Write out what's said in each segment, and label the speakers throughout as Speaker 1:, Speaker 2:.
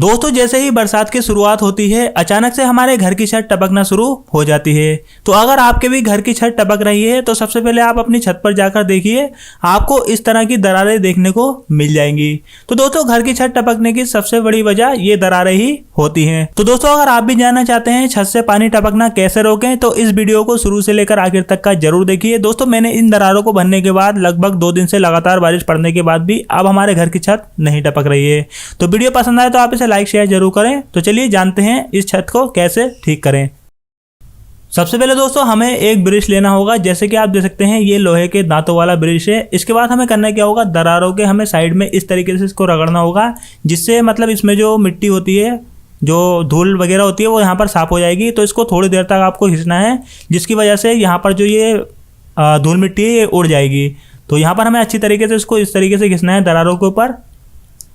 Speaker 1: दोस्तों जैसे ही बरसात की शुरुआत होती है अचानक से हमारे घर की छत टपकना शुरू हो जाती है। तो अगर आपके भी घर की छत टपक रही है तो सबसे पहले आप अपनी छत पर जाकर देखिए, आपको इस तरह की दरारें देखने को मिल जाएंगी। तो दोस्तों घर की छत टपकने की सबसे बड़ी वजह ये दरारें ही होती हैं। तो दोस्तों अगर आप भी जानना चाहते हैं छत से पानी टपकना कैसे रोकें तो इस वीडियो को शुरू से लेकर आखिर तक का जरूर देखिए। दोस्तों मैंने इन दरारों को भरने के बाद लगभग 2 दिन से लगातार बारिश पड़ने के बाद भी अब हमारे घर की छत नहीं टपक रही है। तो वीडियो पसंद आए तो आप लाइक शेयर जरूर करें। तो चलिए जानते हैं इस छत को कैसे ठीक करें। सबसे पहले दोस्तों हमें एक ब्रश लेना होगा। जैसे कि आप देख सकते हैं ये लोहे के दांतों वाला ब्रश है। इसके बाद हमें करना क्या होगा, दरारों के हमें साइड में इस तरीके से इसको रगड़ना होगा, जिससे मतलब इसमें जो मिट्टी होती है, जो धूल वगैरह होती है वो यहाँ पर साफ हो जाएगी। तो इसको थोड़ी देर तक आपको खींचना है, जिसकी वजह से यहाँ पर जो ये धूल मिट्टी है ये उड़ जाएगी। तो यहाँ पर हमें अच्छी तरीके से इसको इस तरीके से खींचना है दरारों के ऊपर।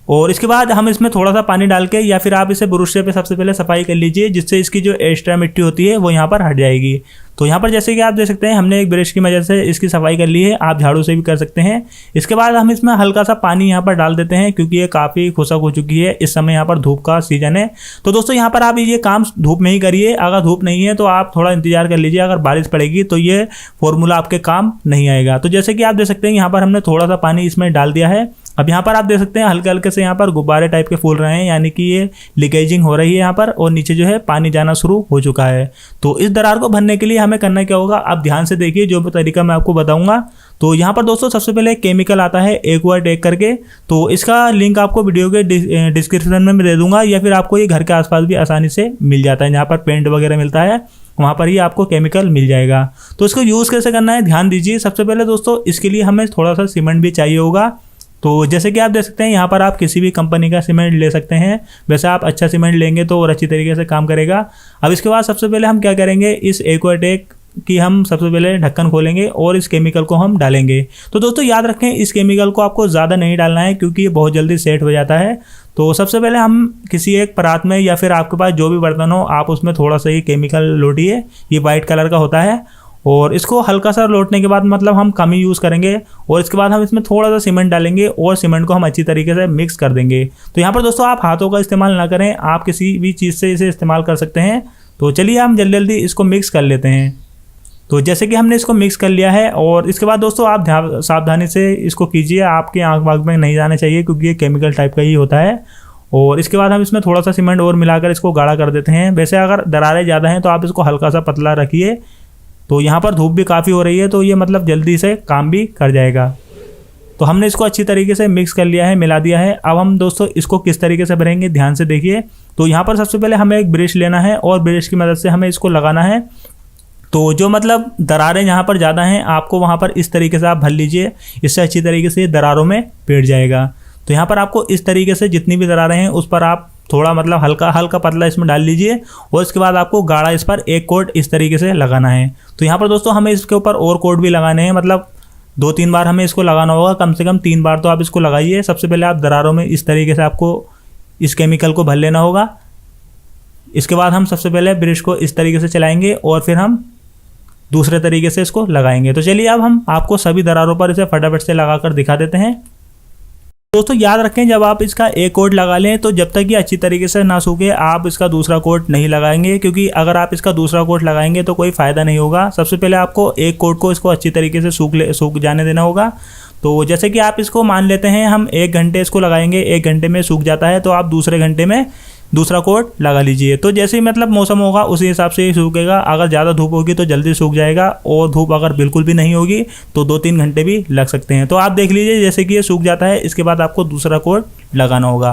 Speaker 1: और इसके बाद हम इसमें थोड़ा सा पानी डाल के या फिर आप इसे ब्रश से सबसे पहले सफाई कर लीजिए, जिससे इसकी जो एक्स्ट्रा मिट्टी होती है वो यहाँ पर हट जाएगी। तो यहाँ पर जैसे कि आप देख सकते हैं हमने एक ब्रश की मदद से इसकी सफाई कर ली है, आप झाड़ू से भी कर सकते हैं। इसके बाद हम इसमें हल्का सा पानी यहाँ पर डाल देते हैं, क्योंकि ये काफ़ी खुशक हो चुकी है। इस समय यहाँ पर धूप का सीजन है। तो दोस्तों यहाँ पर आप ये काम धूप में ही करिए। अगर धूप नहीं है तो आप थोड़ा इंतजार कर लीजिए, अगर बारिश पड़ेगी तो ये फॉर्मूला आपके काम नहीं आएगा। तो जैसे कि आप देख सकते हैं यहाँ पर हमने थोड़ा सा पानी इसमें डाल दिया है। अब यहाँ पर आप देख सकते हैं हल्के हल्के से यहाँ पर गुब्बारे टाइप के फूल रहे हैं, यानी कि ये लीकेजिंग हो रही है यहाँ पर, और नीचे जो है पानी जाना शुरू हो चुका है। तो इस दरार को भरने के लिए हमें करना क्या होगा, आप ध्यान से देखिए जो भी तरीका मैं आपको बताऊंगा। तो यहाँ पर दोस्तों सबसे पहले केमिकल आता है एक्वाटेक करके, तो इसका लिंक आपको वीडियो के डिस्क्रिप्शन में दे दूंगा, या फिर आपको ये घर के आसपास भी आसानी से मिल जाता है। जहाँ पर पेंट वगैरह मिलता है वहाँ पर ही आपको केमिकल मिल जाएगा। तो इसको यूज़ कैसे करना है ध्यान दीजिए। सबसे पहले दोस्तों इसके लिए हमें थोड़ा सा सीमेंट भी चाहिए होगा। तो जैसे कि आप देख सकते हैं यहाँ पर आप किसी भी कंपनी का सीमेंट ले सकते हैं। वैसे आप अच्छा सीमेंट लेंगे तो और अच्छी तरीके से काम करेगा। अब इसके बाद सबसे पहले हम क्या करेंगे, इस एक्वाटेक की हम सबसे पहले ढक्कन खोलेंगे और इस केमिकल को हम डालेंगे। तो दोस्तों याद रखें इस केमिकल को आपको ज़्यादा नहीं डालना है, क्योंकि ये बहुत जल्दी सेट हो जाता है। तो सबसे पहले हम किसी एक परात में या फिर आपके पास जो भी बर्तन हो आप उसमें थोड़ा सा ही केमिकल लोटिए। ये वाइट कलर का होता है, और इसको हल्का सा लौटने के बाद मतलब हम कम ही यूज़ करेंगे। और इसके बाद हम इसमें थोड़ा सा सीमेंट डालेंगे और सीमेंट को हम अच्छी तरीके से मिक्स कर देंगे। तो यहाँ पर दोस्तों आप हाथों का इस्तेमाल ना करें, आप किसी भी चीज़ से इसे इस्तेमाल कर सकते हैं। तो चलिए हम जल्दी जल्दी इसको मिक्स कर लेते हैं। तो जैसे कि हमने इसको मिक्स कर लिया है, और इसके बाद दोस्तों आप सावधानी से इसको कीजिए, आपके आँख वाँख में नहीं जाना चाहिए, क्योंकि ये केमिकल टाइप का ही होता है। और इसके बाद हम इसमें थोड़ा सा सीमेंट और मिलाकर इसको गाढ़ा कर देते हैं। वैसे अगर दरारें ज़्यादा हैं तो आप इसको हल्का सा पतला रखिए। तो यहाँ पर धूप भी काफ़ी हो रही है, तो ये मतलब जल्दी से काम भी कर जाएगा। तो हमने इसको अच्छी तरीके से मिक्स कर लिया है, मिला दिया है। अब हम दोस्तों इसको किस तरीके से भरेंगे ध्यान से देखिए। तो यहाँ पर सबसे पहले हमें एक ब्रश लेना है और ब्रश की मदद से हमें इसको लगाना है। तो जो मतलब दरारें यहाँ पर ज़्यादा हैं आपको वहाँ पर इस तरीके से आप भर लीजिए, इससे अच्छी तरीके से दरारों में बैठ जाएगा। तो यहाँ पर आपको इस तरीके से जितनी भी दरारें हैं उस पर आप थोड़ा मतलब हल्का हल्का पतला इसमें डाल लीजिए, और इसके बाद आपको गाढ़ा इस पर एक कोट इस तरीके से लगाना है। तो यहाँ पर दोस्तों हमें इसके ऊपर और कोट भी लगाने हैं, मतलब 2-3 बार हमें इसको लगाना होगा, कम से कम 3 बार तो आप इसको लगाइए। सबसे पहले आप दरारों में इस तरीके से आपको इस केमिकल को भर लेना होगा। इसके बाद हम सबसे पहले ब्रश को इस तरीके से चलाएंगे और फिर हम दूसरे तरीके से इसको लगाएंगे। तो चलिए अब हम आपको सभी दरारों पर इसे फटाफट से लगा कर दिखा देते हैं। दोस्तों याद रखें जब आप इसका एक कोट लगा लें तो जब तक ये अच्छी तरीके से ना सूखे आप इसका दूसरा कोट नहीं लगाएंगे, क्योंकि अगर आप इसका दूसरा कोट लगाएंगे तो कोई फ़ायदा नहीं होगा। सबसे पहले आपको एक कोट को इसको अच्छी तरीके से सूख जाने देना होगा। तो जैसे कि आप इसको मान लेते हैं हम 1 घंटे इसको लगाएंगे, 1 घंटे में सूख जाता है, तो आप दूसरे घंटे में दूसरा कोट लगा लीजिए। तो जैसे ही मतलब मौसम होगा उसी हिसाब से ही सूखेगा। अगर ज़्यादा धूप होगी तो जल्दी सूख जाएगा, और धूप अगर बिल्कुल भी नहीं होगी तो 2-3 घंटे भी लग सकते हैं। तो आप देख लीजिए जैसे कि ये सूख जाता है, इसके बाद आपको दूसरा कोट लगाना होगा।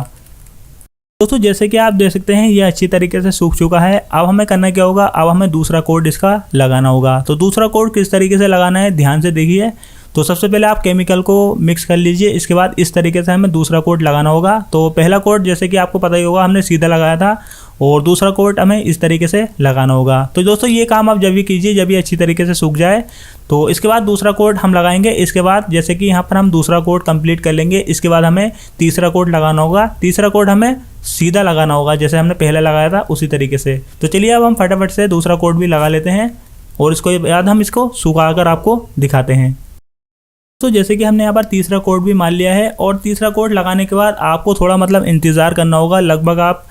Speaker 1: दोस्तों जैसे कि आप देख सकते हैं ये अच्छी तरीके से सूख चुका है। अब हमें करना क्या होगा, अब हमें दूसरा कोट इसका लगाना होगा। तो दूसरा कोट किस तरीके से लगाना है ध्यान से देखिए। तो सबसे पहले आप केमिकल को मिक्स कर लीजिए, इसके बाद इस तरीके से हमें दूसरा कोट लगाना होगा। तो पहला कोट जैसे कि आपको पता ही होगा हमने सीधा लगाया था, और दूसरा कोट हमें इस तरीके से लगाना होगा। तो दोस्तों ये काम आप जब भी कीजिए जब ये अच्छी तरीके से सूख जाए। तो इसके बाद दूसरा कोट हम लगाएंगे। इसके बाद जैसे कि यहाँ पर हम दूसरा कोट कंप्लीट कर लेंगे, इसके बाद हमें तीसरा कोट लगाना होगा। तीसरा कोट हमें सीधा लगाना होगा, जैसे हमने पहले लगाया था उसी तरीके से। तो चलिए अब हम फटाफट से दूसरा कोट भी लगा लेते हैं, और इसको बाद हम इसको सुखा कर आपको दिखाते हैं। तो जैसे कि हमने यहाँ पर तीसरा कोट भी मान लिया है और तीसरा कोट लगाने के बाद आपको थोड़ा मतलब इंतज़ार करना होगा। लगभग आप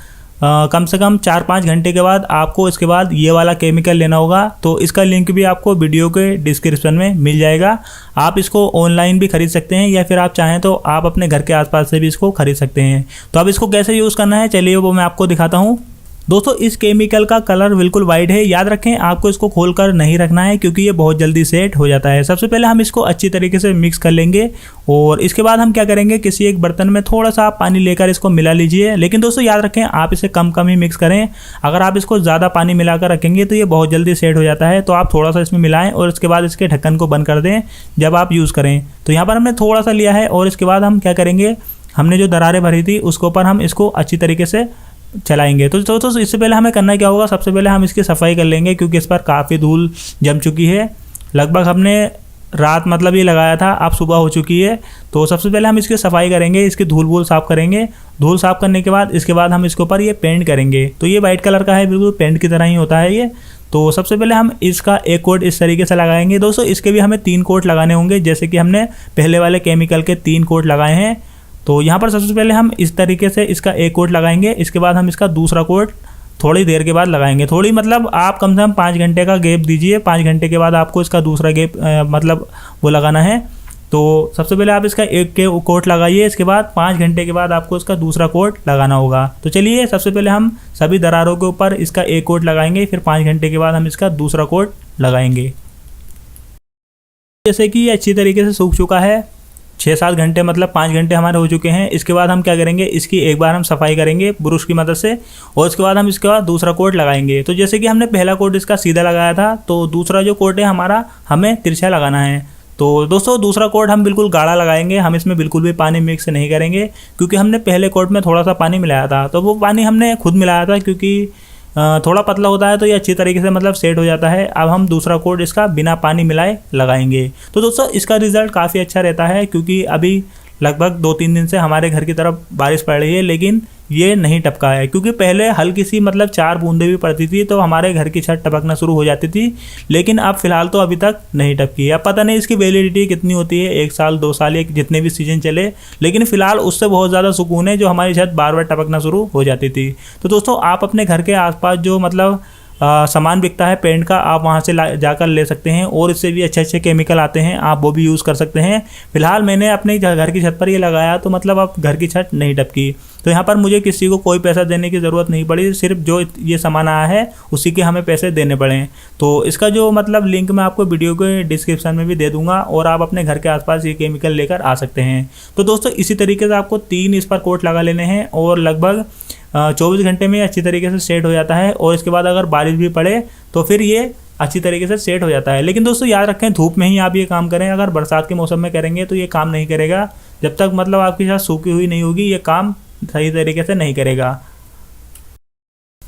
Speaker 1: कम से कम 4-5 घंटे के बाद आपको इसके बाद ये वाला केमिकल लेना होगा। तो इसका लिंक भी आपको वीडियो के डिस्क्रिप्शन में मिल जाएगा। आप इसको ऑनलाइन भी खरीद सकते हैं या फिर आप चाहें तो आप अपने घर के आसपास से भी इसको खरीद सकते हैं। तो अब इसको कैसे यूज़ करना है चलिए वो मैं आपको दिखाता हूँ। दोस्तों इस केमिकल का कलर बिल्कुल वाइट है, याद रखें आपको इसको खोलकर नहीं रखना है क्योंकि ये बहुत जल्दी सेट हो जाता है। सबसे पहले हम इसको अच्छी तरीके से मिक्स कर लेंगे और इसके बाद हम क्या करेंगे, किसी एक बर्तन में थोड़ा सा आप पानी लेकर इसको मिला लीजिए। लेकिन दोस्तों याद रखें आप इसे कम कम ही मिक्स करें। अगर आप इसको ज़्यादा पानी मिलाकर रखेंगे तो ये बहुत जल्दी सेट हो जाता है। तो आप थोड़ा सा इसमें मिलाएं और इसके बाद इसके ढक्कन को बंद कर दें जब आप यूज़ करें। तो यहाँ पर हमने थोड़ा सा लिया है और इसके बाद हम क्या करेंगे, हमने जो दरारें भरी थी उसके ऊपर हम इसको अच्छी तरीके से चलाएंगे। तो इससे पहले हमें करना क्या होगा, सबसे पहले हम इसकी सफाई कर लेंगे क्योंकि इस पर काफ़ी धूल जम चुकी है। लगभग हमने रात मतलब ये लगाया था, अब सुबह हो चुकी है। तो सबसे पहले हम इसकी सफाई करेंगे, इसकी धूल वूल साफ़ करेंगे। धूल साफ़ करने के बाद इसके बाद हम इसके ऊपर ये पेंट करेंगे। तो ये वाइट कलर का है, बिल्कुल पेंट की तरह ही होता है ये। तो सबसे पहले हम इसका एक कोट इस तरीके से लगाएंगे। दोस्तों इसके भी हमें 3 कोट लगाने होंगे, जैसे कि हमने पहले वाले केमिकल के 3 कोट लगाए हैं। तो यहाँ पर सबसे पहले हम इस तरीके से इसका एक कोट लगाएंगे, इसके बाद हम इसका दूसरा कोट थोड़ी देर के बाद लगाएंगे। थोड़ी मतलब आप कम से कम 5 घंटे का गैप दीजिए। 5 घंटे के बाद आपको इसका दूसरा गैप मतलब वो लगाना है। तो सबसे पहले आप इसका एक कोट लगाइए, इसके बाद 5 घंटे के बाद आपको इसका दूसरा कोट लगाना होगा। तो चलिए सबसे पहले हम सभी दरारों के ऊपर इसका एक कोट लगाएंगे, फिर 5 घंटे के बाद हम इसका दूसरा कोट लगाएंगे। जैसे कि ये अच्छी तरीके से सूख चुका है, 6-7 घंटे मतलब 5 घंटे हमारे हो चुके हैं। इसके बाद हम क्या करेंगे, इसकी एक बार हम सफाई करेंगे ब्रश की मदद से और उसके बाद हम इसके बाद दूसरा कोट लगाएंगे। तो जैसे कि हमने पहला कोट इसका सीधा लगाया था, तो दूसरा जो कोट है हमारा हमें तिरछा लगाना है। तो दोस्तों दूसरा कोट हम बिल्कुल गाढ़ा लगाएंगे, हम इसमें बिल्कुल भी पानी मिक्स नहीं करेंगे क्योंकि हमने पहले कोट में थोड़ा सा पानी मिलाया था। तो वो पानी हमने खुद मिलाया था क्योंकि थोड़ा पतला होता है तो ये अच्छी तरीके से मतलब सेट हो जाता है। अब हम दूसरा कोट इसका बिना पानी मिलाए लगाएंगे। तो दोस्तों इसका रिज़ल्ट काफ़ी अच्छा रहता है क्योंकि अभी लगभग 2-3 दिन से हमारे घर की तरफ बारिश पड़ रही है लेकिन ये नहीं टपका है। क्योंकि पहले हल्की सी मतलब 4 बूंदें भी पड़ती थी तो हमारे घर की छत टपकना शुरू हो जाती थी, लेकिन अब फिलहाल तो अभी तक नहीं टपकी है। अब पता नहीं इसकी वैलिडिटी कितनी होती है, 1 साल 2 साल या जितने भी सीजन चले, लेकिन फिलहाल उससे बहुत ज़्यादा सुकून है जो हमारी छत बार बार टपकना शुरू हो जाती थी। तो दोस्तों आप अपने घर के आसपास जो मतलब सामान बिकता है पेंट का, आप वहाँ से जाकर ले सकते हैं और इससे भी अच्छे अच्छे केमिकल आते हैं, आप वो भी यूज़ कर सकते हैं। फिलहाल मैंने अपने घर की छत पर ये लगाया तो मतलब अब घर की छत नहीं टपकी। तो यहाँ पर मुझे किसी को कोई पैसा देने की ज़रूरत नहीं पड़ी, सिर्फ जो ये सामान आया है उसी के हमें पैसे देने पड़े। तो इसका जो मतलब लिंक मैं आपको वीडियो के डिस्क्रिप्शन में भी दे दूंगा और आप अपने घर के आसपास ये केमिकल लेकर आ सकते हैं। तो दोस्तों इसी तरीके से आपको 3 इस पर कोट लगा लेने हैं और लगभग 24 घंटे में अच्छी तरीके से सेट हो जाता है। और इसके बाद अगर बारिश भी पड़े तो फिर ये अच्छी तरीके से सेट हो जाता है। लेकिन दोस्तों याद रखें धूप में ही आप ये काम करें, अगर बरसात के मौसम में करेंगे तो ये काम नहीं करेगा। जब तक मतलब आपकी छत सूखी हुई नहीं होगी ये काम सही तरीके से नहीं करेगा।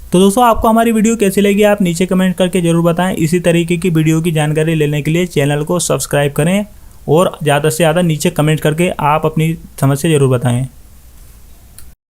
Speaker 1: तो दोस्तों आपको हमारी वीडियो कैसी लगी आप नीचे कमेंट करके ज़रूर बताएं। इसी तरीके की वीडियो की जानकारी लेने के लिए चैनल को सब्सक्राइब करें और ज़्यादा से ज़्यादा नीचे कमेंट करके आप अपनी समस्या ज़रूर बताएं।